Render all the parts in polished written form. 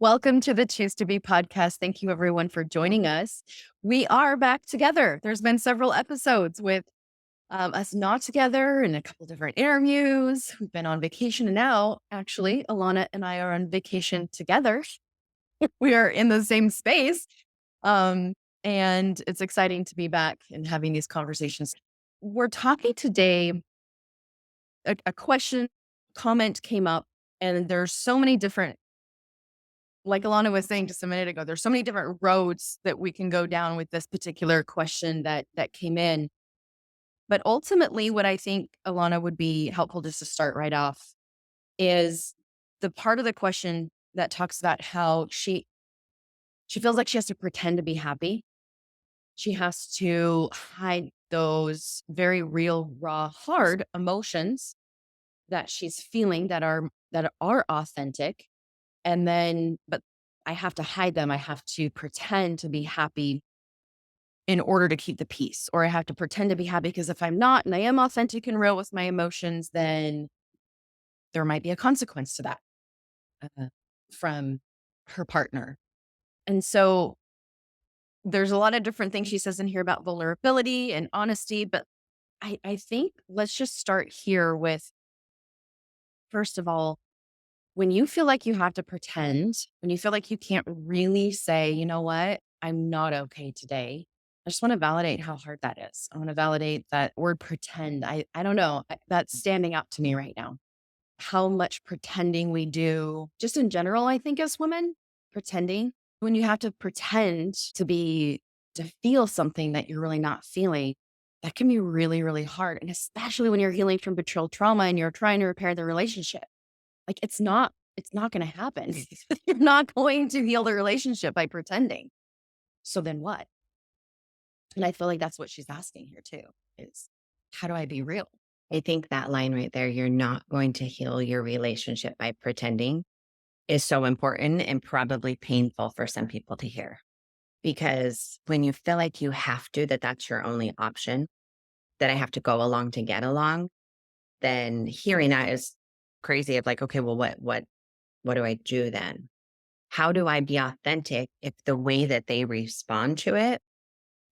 Welcome to the Choose to Be podcast. Thank you, everyone, for joining us. We are back together. There's been several episodes with us not together and a couple different interviews. We've been on vacation, and now, actually, Alana and I are on vacation together. We are in the same space. And it's exciting to be back and having these conversations. We're talking today, a question, comment came up, and there's so many different, like Alana was saying just a minute ago, there's so many different roads that we can go down with this particular question that came in. But ultimately, what I think, Alana, would be helpful just to start right off is the part of the question that talks about how she feels like she has to pretend to be happy. She has to hide those very real, raw, hard emotions that she's feeling that are authentic. And then, but I have to hide them. I have to pretend to be happy in order to keep the peace, or I have to pretend to be happy because if I'm not and I am authentic and real with my emotions, then there might be a consequence to that uh, from her partner. And so there's a lot of different things she says in here about vulnerability and honesty, but I think let's just start here with, first of all, when you feel like you have to pretend, when you feel like you can't really say, you know what, I'm not okay today. I just want to validate how hard that is. I want to validate that word pretend. I don't know. That's standing out to me right now. How much pretending we do, just in general, I think, as women, pretending. When you have to pretend to feel something that you're really not feeling, that can be really, really hard. And especially when you're healing from betrayal trauma and you're trying to repair the relationship. Like it's not going to happen. You're not going to heal the relationship by pretending. So then what? And I feel like that's what she's asking here too, is how do I be real? I think that line right there, you're not going to heal your relationship by pretending, is so important and probably painful for some people to hear. Because when you feel like you have to, that's your only option, that I have to go along to get along, then hearing that is crazy of like, okay, well, what do I do then? How do I be authentic if the way that they respond to it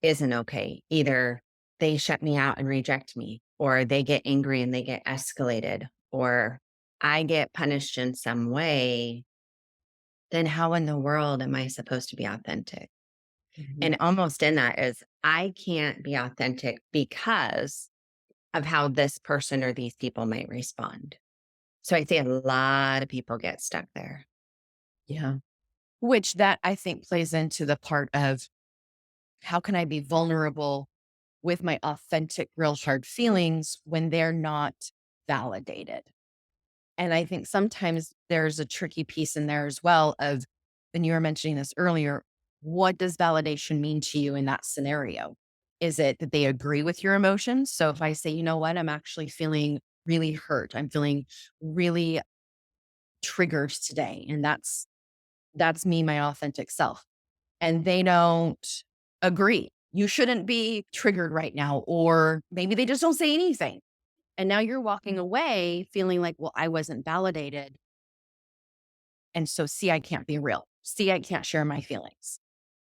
isn't okay? Either they shut me out and reject me, or they get angry and they get escalated, or I get punished in some way, then how in the world am I supposed to be authentic? Mhm. And almost in that is I can't be authentic because of how this person or these people might respond. So I see a lot of people get stuck there. Yeah. Which that I think plays into the part of how can I be vulnerable with my authentic, real hard feelings when they're not validated? And I think sometimes there's a tricky piece in there as well of, and you were mentioning this earlier, what does validation mean to you in that scenario? Is it that they agree with your emotions? So if I say, you know what, I'm actually feeling really hurt. I'm feeling really triggered today. And that's me, my authentic self. And they don't agree. You shouldn't be triggered right now. Or maybe they just don't say anything. And now you're walking away feeling like, well, I wasn't validated. And so, see, I can't be real. See, I can't share my feelings.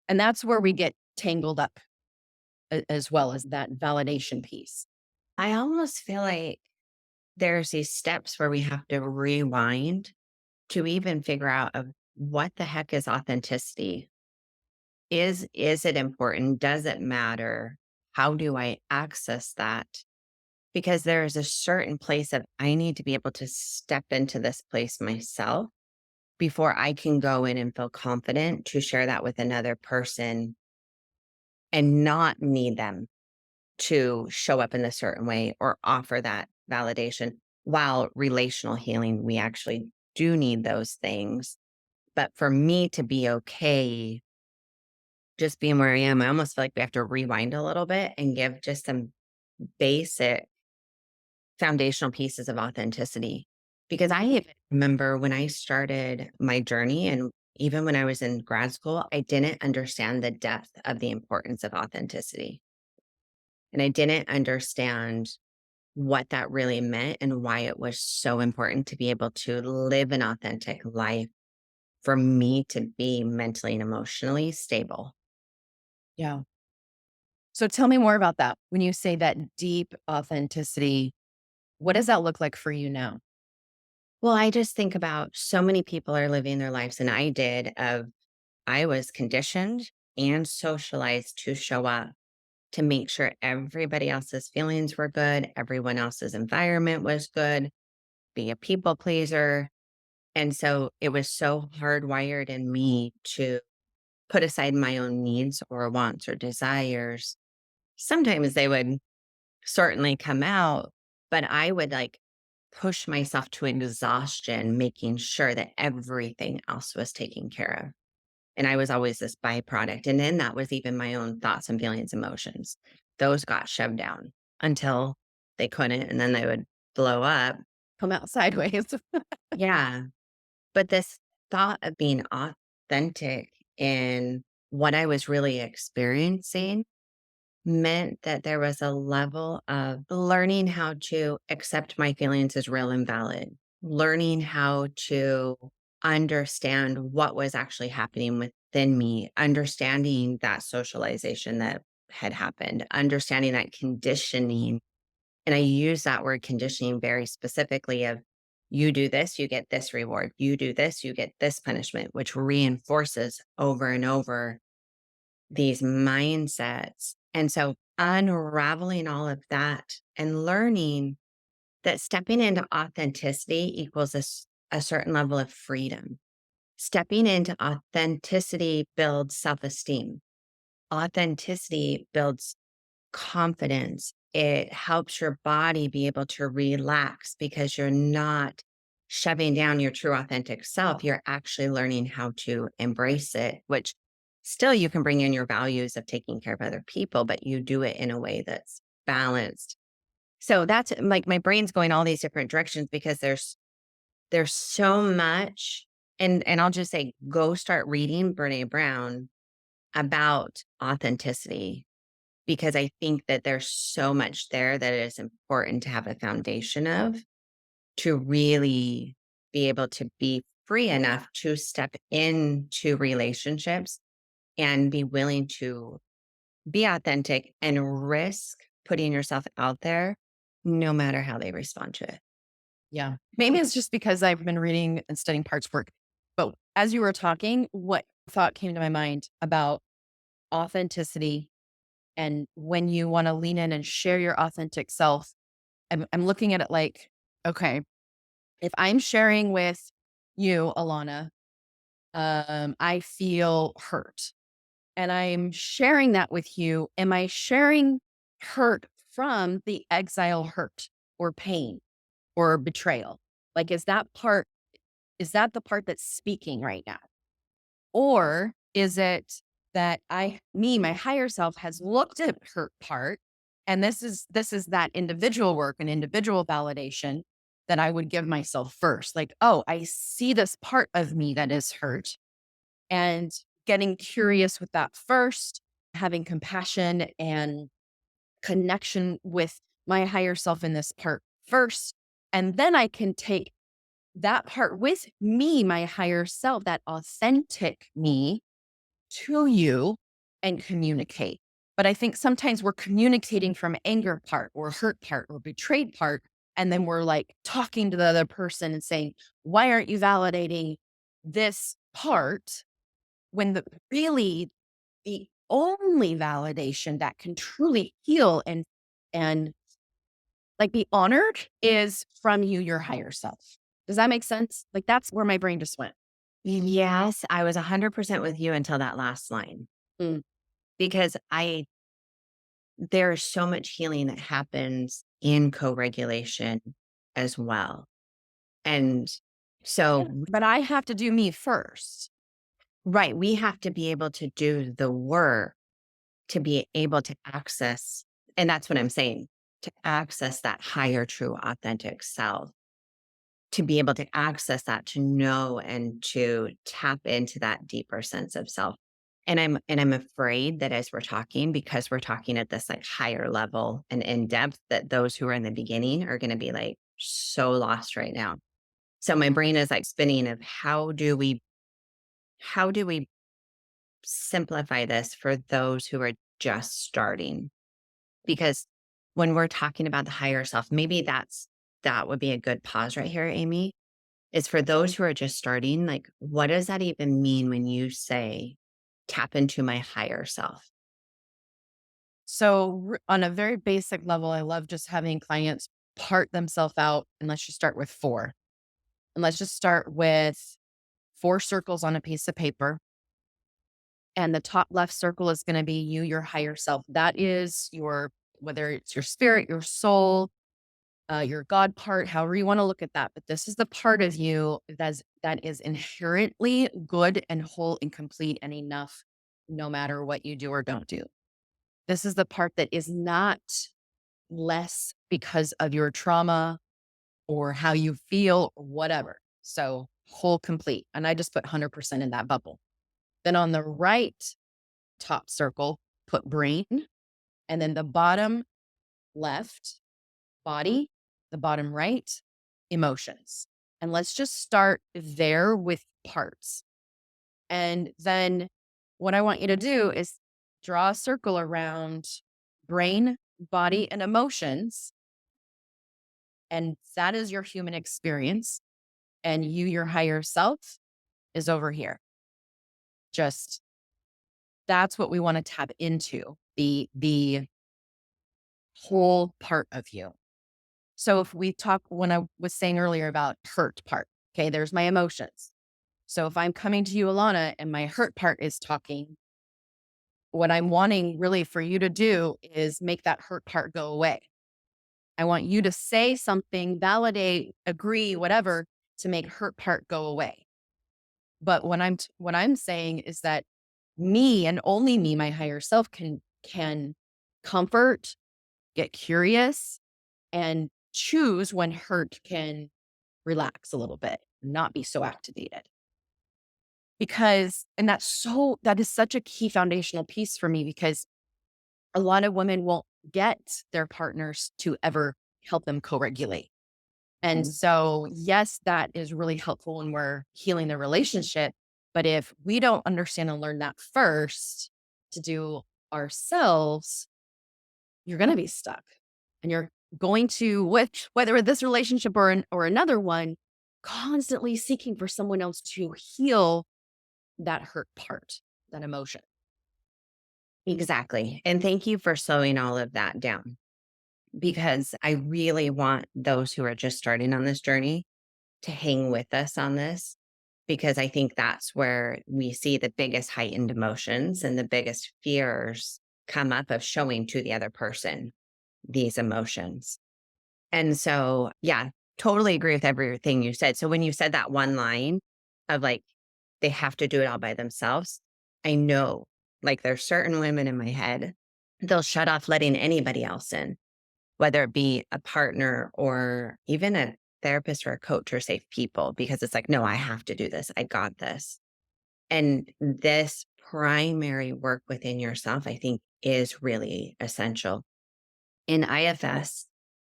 And that's where we get tangled up as well as that validation piece. I almost feel like there's these steps where we have to rewind to even figure out of what the heck is authenticity? Is it important? Does it matter? How do I access that? Because there is a certain place that I need to be able to step into this place myself before I can go in and feel confident to share that with another person and not need them to show up in a certain way or offer that validation. While relational healing, we actually do need those things. But for me to be okay just being where I am, I almost feel like we have to rewind a little bit and give just some basic foundational pieces of authenticity. Because I even remember when I started my journey and even when I was in grad school, I didn't understand the depth of the importance of authenticity. And I didn't understand what that really meant and why it was so important to be able to live an authentic life for me to be mentally and emotionally stable. Yeah. So tell me more about that. When you say that deep authenticity, what does that look like for you now? Well, I just think about so many people are living their lives, and I did, of I was conditioned and socialized to show up to make sure everybody else's feelings were good, everyone else's environment was good, be a people pleaser. And so it was so hardwired in me to put aside my own needs or wants or desires. Sometimes they would certainly come out, but I would like push myself to exhaustion, making sure that everything else was taken care of. And I was always this byproduct. And then that was even my own thoughts and feelings, emotions. Those got shoved down until they couldn't. And then they would blow up. Come out sideways. Yeah. But this thought of being authentic in what I was really experiencing meant that there was a level of learning how to accept my feelings as real and valid, learning how to understand what was actually happening within me, understanding that socialization that had happened, understanding that conditioning. And I use that word conditioning very specifically of you do this, you get this reward. You do this, you get this punishment, which reinforces over and over these mindsets. And so unraveling all of that and learning that stepping into authenticity equals a certain level of freedom. Stepping into authenticity builds self esteem. Authenticity builds confidence. It helps your body be able to relax because you're not shoving down your true authentic self. You're actually learning how to embrace it, which still you can bring in your values of taking care of other people, but you do it in a way that's balanced. So that's like my brain's going all these different directions because there's so much. And I'll just say go start reading Brene Brown about authenticity because I think that there's so much there that is important to have a foundation of to really be able to be free enough to step into relationships and be willing to be authentic and risk putting yourself out there no matter how they respond to it. Yeah. Maybe it's just because I've been reading and studying parts work. But as you were talking, what thought came to my mind about authenticity and when you want to lean in and share your authentic self, I'm looking at it like, okay, if I'm sharing with you, Alana, I feel hurt and I'm sharing that with you. Am I sharing hurt from the exile hurt or pain or betrayal? Like, is that the part that's speaking right now? Or is it that my higher self has looked at hurt part, and this is that individual work and individual validation that I would give myself first. Like, oh, I see this part of me that is hurt, and getting curious with that first, having compassion and connection with my higher self in this part first. And then I can take that part with me, my higher self, that authentic me to you and communicate. But I think sometimes we're communicating from anger part or hurt part or betrayed part. And then we're like talking to the other person and saying, why aren't you validating this part when the only validation that can truly heal and like be honored is from you, your higher self. Does that make sense? Like that's where my brain just went. Yes, I was 100% with you until that last line Mm, because there's so much healing that happens in co-regulation as well. And yeah. so, But I have to do me first. right, we have to be able to do the work to be able to access, and that's what I'm saying, to access that higher, true, authentic self, to be able to access that, to know and to tap into that deeper sense of self. And I'm afraid that as we're talking, because we're talking at this like higher level and in depth, that those who are in the beginning are going to be like so lost right now. So my brain is like spinning of how do we how do we simplify this for those who are just starting? Because when we're talking about the higher self, maybe that would be a good pause right here, Amy, is for those who are just starting, like, what does that even mean when you say tap into my higher self? So, on a very basic level, I love just having clients part themselves out. And let's just start with four. And let's just start with four circles on a piece of paper. And the top left circle is going to be you, your higher self. That is your, whether it's your spirit, your soul, your God part, however you want to look at that. But this is the part of you that is inherently good and whole and complete and enough, no matter what you do or don't do. This is the part that is not less because of your trauma or how you feel or whatever. So whole, complete. And I just put 100% in that bubble. Then on the right top circle, put brain. And then the bottom left, body, the bottom right, emotions. And let's just start there with parts. And then what I want you to do is draw a circle around brain, body, and emotions. And that is your human experience. And you, your higher self, is over here. Just that's what we want to tap into, the whole part of you. So if we talk, when I was saying earlier about hurt part, okay, there's my emotions. So if I'm coming to you, Alana, and my hurt part is talking, what I'm wanting really for you to do is make that hurt part go away. I want you to say something, validate, agree, whatever, to make hurt part go away. But what I'm saying is that me and only me, my higher self, can comfort, get curious, and choose when hurt can relax a little bit, not be so activated. Because, and that is such a key foundational piece for me because a lot of women won't get their partners to ever help them co-regulate. And so, yes, that is really helpful when we're healing the relationship. But if we don't understand and learn that first to do ourselves, you're going to be stuck and you're going to, with whether with this relationship or another one, constantly seeking for someone else to heal that hurt part, that emotion. Exactly. And thank you for slowing all of that down because I really want those who are just starting on this journey to hang with us on this because I think that's where we see the biggest heightened emotions and the biggest fears come up of showing to the other person these emotions. And so, yeah, totally agree with everything you said. So when you said that one line of like, they have to do it all by themselves, I know like there's certain women in my head, they'll shut off letting anybody else in, whether it be a partner or even a therapist or a coach or safe people, because it's like, no, I have to do this. I got this. And this primary work within yourself, I think, is really essential. In IFS,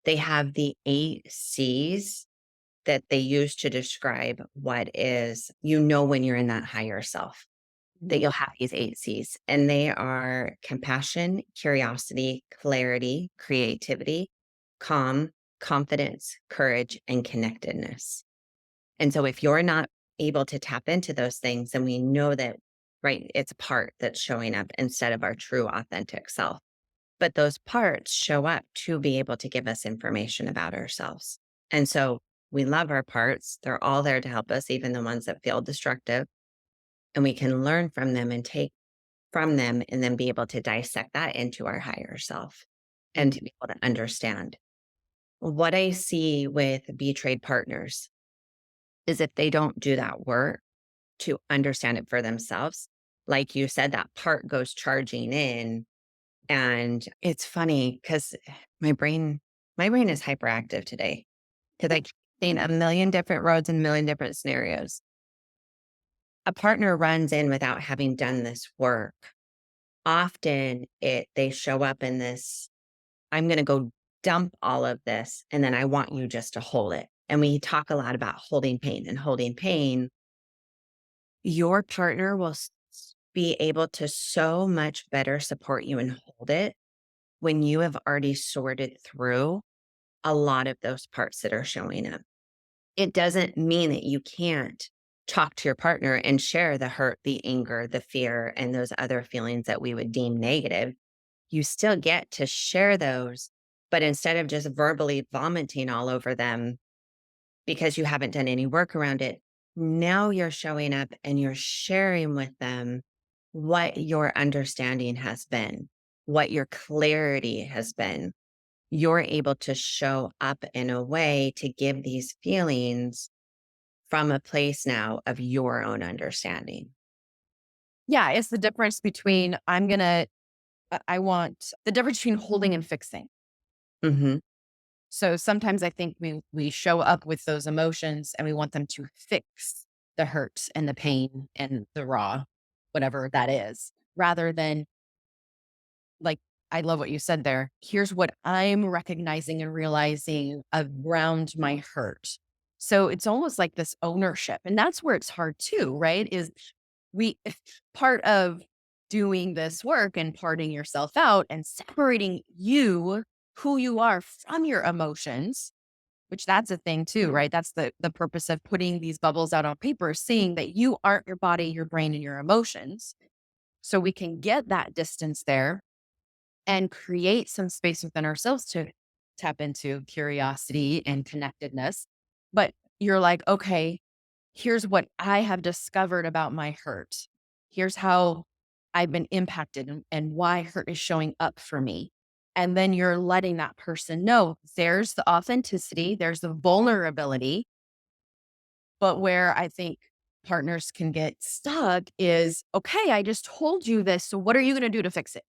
they have the 8 C's that they use to describe what is, when you're in that higher self, that you'll have these 8 C's, and they are compassion, curiosity, clarity, creativity, calm, confidence, courage, and connectedness. And so if you're not able to tap into those things, then we know that, right, it's a part that's showing up instead of our true authentic self. But those parts show up to be able to give us information about ourselves. And so we love our parts. They're all there to help us, even the ones that feel destructive. And we can learn from them and take from them and then be able to dissect that into our higher self and to be able to understand. What I see with betrayed partners is if they don't do that work to understand it for themselves, like you said, that part goes charging in. And it's funny because my brain is hyperactive today because I keep seeing a million different roads and a million different scenarios. A partner runs in without having done this work. Often they show up in this, I'm going to go dump all of this and then I want you just to hold it. And we talk a lot about holding pain and holding pain. your partner will be able to so much better support you and hold it when you have already sorted through a lot of those parts that are showing up. It doesn't mean that you can't talk to your partner and share the hurt, the anger, the fear, and those other feelings that we would deem negative. You still get to share those, but instead of just verbally vomiting all over them because you haven't done any work around it, now you're showing up and you're sharing with them what your understanding has been, what your clarity has been. You're able to show up in a way to give these feelings from a place now of your own understanding. Yeah, it's the difference between I want the difference between holding and fixing. Mhm. So sometimes I think we show up with those emotions and we want them to fix the hurt and the pain and the raw, whatever that is, rather than like, I love what you said there. Here's what I'm recognizing and realizing around my hurt. So it's almost like this ownership. And that's where it's hard too, right? Is we part of doing this work and parting yourself out and separating you, who you are from your emotions, which that's a thing too, right? That's the purpose of putting these bubbles out on paper, seeing that you aren't your body, your brain, and your emotions. So we can get that distance there and create some space within ourselves to tap into curiosity and connectedness. But you're like, okay, here's what I have discovered about my hurt. Here's how I've been impacted and why hurt is showing up for me. And then you're letting that person know there's the authenticity, there's the vulnerability. But where I think partners can get stuck is okay, I just told you this. So what are you going to do to fix it?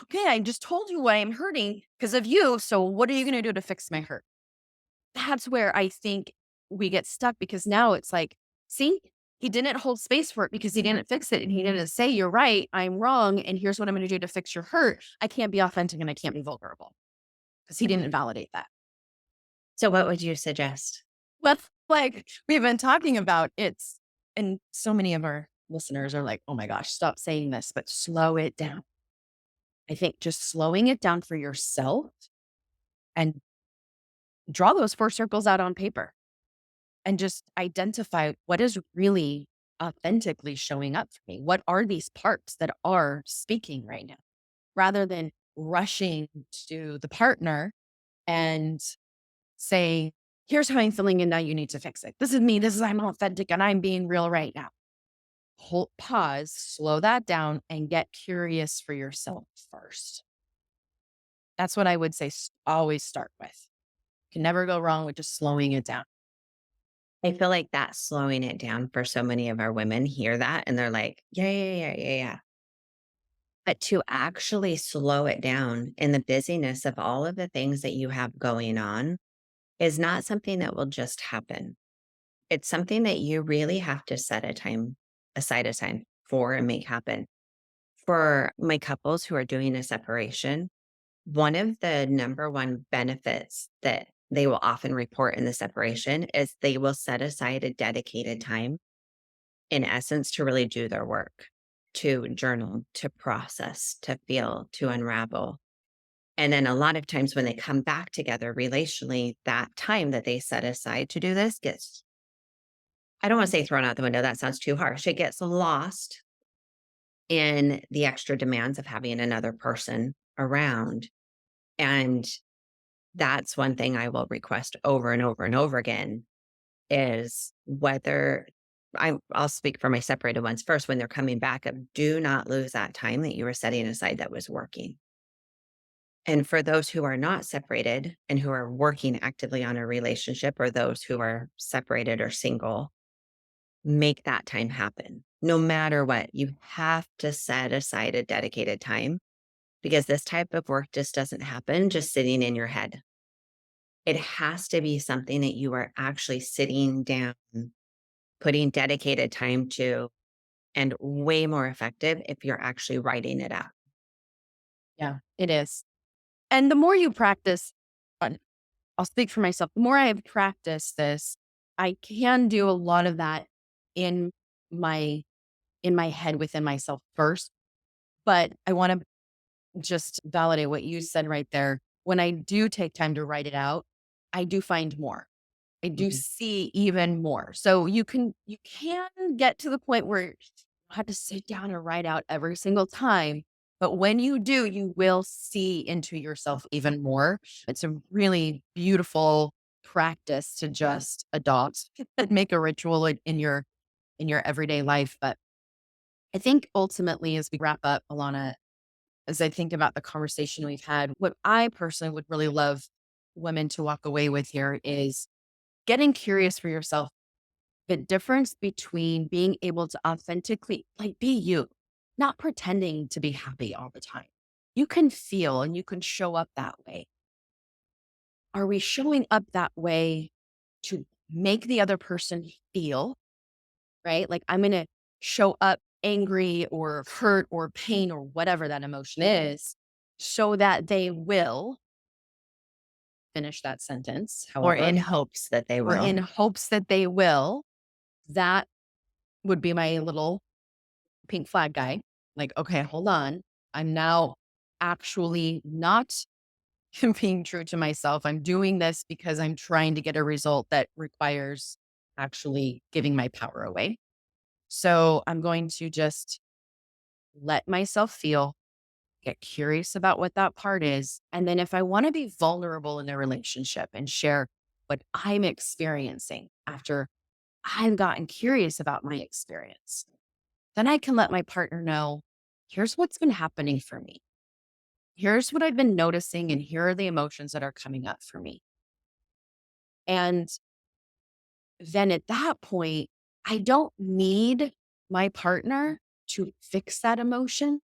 Okay, I just told you why I'm hurting because of you. So what are you going to do to fix my hurt? That's where I think we get stuck because now it's like, see, he didn't hold space for it because he didn't fix it and he didn't say, you're right, I'm wrong. And here's what I'm going to do to fix your hurt. I can't be authentic and I can't be vulnerable because he didn't validate that. So what would you suggest? Well, like we've been talking about, and so many of our listeners are like, oh my gosh, stop saying this, but slow it down. I think just slowing it down for yourself and draw those 4 circles out on paper and just identify what is really authentically showing up for me. What are these parts that are speaking right now? Rather than rushing to the partner and say, here's how I'm feeling, and now you need to fix it. This is me. This is I'm authentic and I'm being real right now. Hold, pause, slow that down, and get curious for yourself first. That's what I would say. Always start with. Can never go wrong with just slowing it down. I feel like that slowing it down for so many of our women hear that and they're like, yeah, yeah, yeah, yeah, yeah. But to actually slow it down in the busyness of all of the things that you have going on is not something that will just happen. It's something that you really have to set aside a time for and make happen. For my couples who are doing a separation, one of the number one benefits that they will often report in the separation is they will set aside a dedicated time, in essence, to really do their work, to journal, to process, to feel, to unravel. And then a lot of times when they come back together relationally, that time that they set aside to do this gets, I don't want to say thrown out the window. That sounds too harsh. It gets lost in the extra demands of having another person around. And that's one thing I will request over and over and over again is whether I'll speak for my separated ones first when they're coming back of do not lose that time that you were setting aside that was working. And for those who are not separated and who are working actively on a relationship or those who are separated or single, make that time happen. No matter what, you have to set aside a dedicated time because this type of work just doesn't happen just sitting in your head. It has to be something that you are actually sitting down, putting dedicated time to, and way more effective if you're actually writing it out. Yeah, it is. And the more you practice, uh, I'll speak for myself. The more I have practiced this, I can do a lot of that in my in my head within myself first. But I want to just validate what you said right there. When I do take time to write it out, I do find more. I do Mhm. see even more. So you can get to the point where you have to sit down and write out every single time. But when you do, you will see into yourself even more. It's a really beautiful practice to just adopt and make a ritual in your everyday life. But I think ultimately, as we wrap up, Alana, as I think about the conversation we've had, what I personally would really love women to walk away with here is getting curious for yourself. The difference between being able to authentically, like, be you, not pretending to be happy all the time. You can feel and you can show up that way. Are we showing up that way to make the other person feel, right? Like, I'm going to show up angry or hurt or pain or whatever that emotion is so that they will finish that sentence, Or in however, hopes that they or will. in hopes that they will. That would be my little pink flag guy. Like, okay, hold on. I'm now actually not being true to myself. I'm doing this because I'm trying to get a result that requires actually giving my power away. So I'm going to just let myself feel, get curious about what that part is. And then if I want to be vulnerable in a relationship and share what I'm experiencing after I've gotten curious about my experience, then I can let my partner know, here's what's been happening for me. Here's what I've been noticing, and here are the emotions that are coming up for me. And then at that point, I don't need my partner to fix that emotion.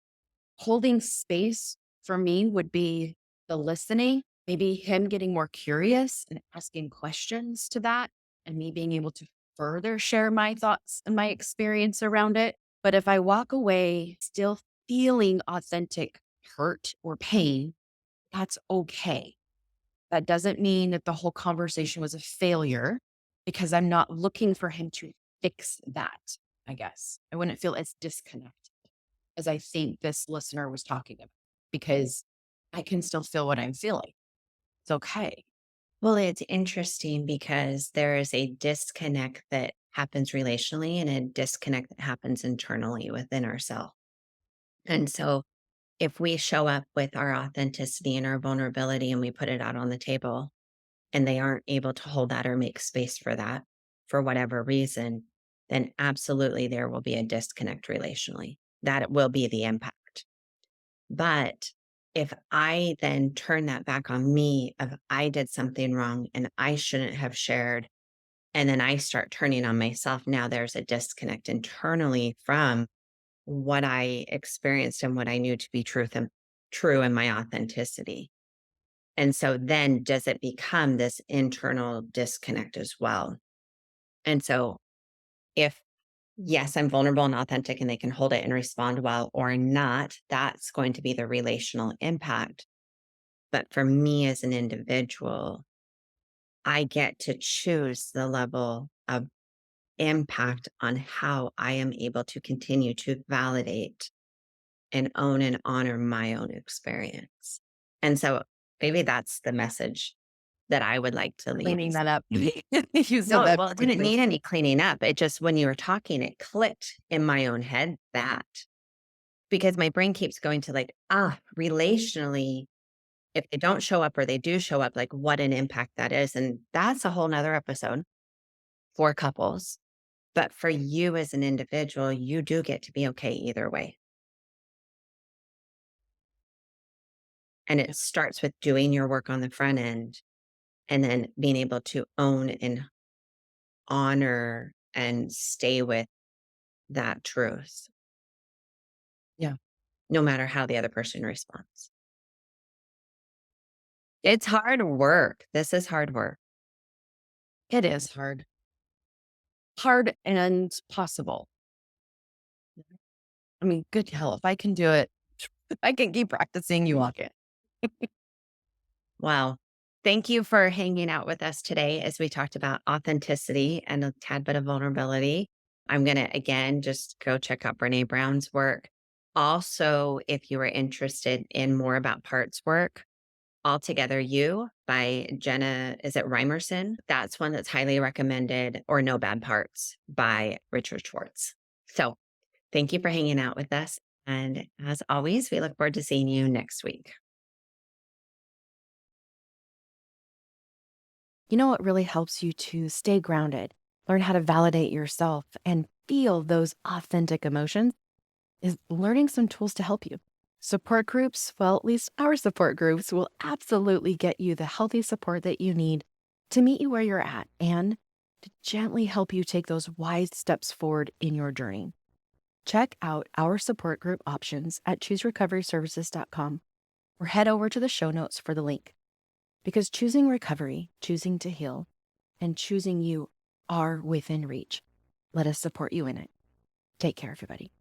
Holding space for me would be the listening, maybe him getting more curious and asking questions to that, and me being able to further share my thoughts and my experience around it. But if I walk away still feeling authentic hurt or pain, that's okay. That doesn't mean that the whole conversation was a failure because I'm not looking for him to fix that, I guess. I wouldn't feel as disconnected as I think this listener was talking about because I can still feel what I'm feeling. It's okay. Well, it's interesting because there is a disconnect that happens relationally and a disconnect that happens internally within ourselves. And so if we show up with our authenticity and our vulnerability and we put it out on the table and they aren't able to hold that or make space for that for whatever reason, then absolutely there will be a disconnect relationally. That will be the impact. But if I then turn that back on me of I did something wrong and I shouldn't have shared, and then I start turning on myself, now there's a disconnect internally from what I experienced and what I knew to be true in my authenticity. And so then does it become this internal disconnect as well? And so if yes, I'm vulnerable and authentic and they can hold it and respond well or not, that's going to be the relational impact. But for me as an individual, I get to choose the level of impact on how I am able to continue to validate and own and honor my own experience. And so maybe that's the message that I would like to leave. Cleaning that up. You said No, that well, it didn't perfectly. need any cleaning up. It just, when you were talking, it clicked in my own head that because my brain keeps going to like, relationally, if they don't show up or they do show up, like what an impact that is. And that's a whole nother episode for couples. But for you as an individual, you do get to be okay either way. And it starts with doing your work on the front end and then being able to own and honor and stay with that truth, Yeah, no matter how the other person responds. It's hard work. This is hard work. it is hard. Hard and possible. I mean, good hell, if I can do it, I can keep practicing, you walk it. Wow. Thank you for hanging out with us today as we talked about authenticity and a tad bit of vulnerability. I'm going to, again, just go check out Brene Brown's work. Also, if you are interested in more about parts work, Altogether You by Jenna, is it Riemerson? That's one that's highly recommended, or No Bad Parts by Richard Schwartz. So thank you for hanging out with us. And as always, we look forward to seeing you next week. You know what really helps you to stay grounded, learn how to validate yourself, and feel those authentic emotions is learning some tools to help you. Support groups, well, at least our support groups, will absolutely get you the healthy support that you need to meet you where you're at and to gently help you take those wise steps forward in your journey. Check out our support group options at chooserecoveryservices.com or head over to the show notes for the link. Because choosing recovery, choosing to heal, and choosing you are within reach. Let us support you in it. Take care, everybody.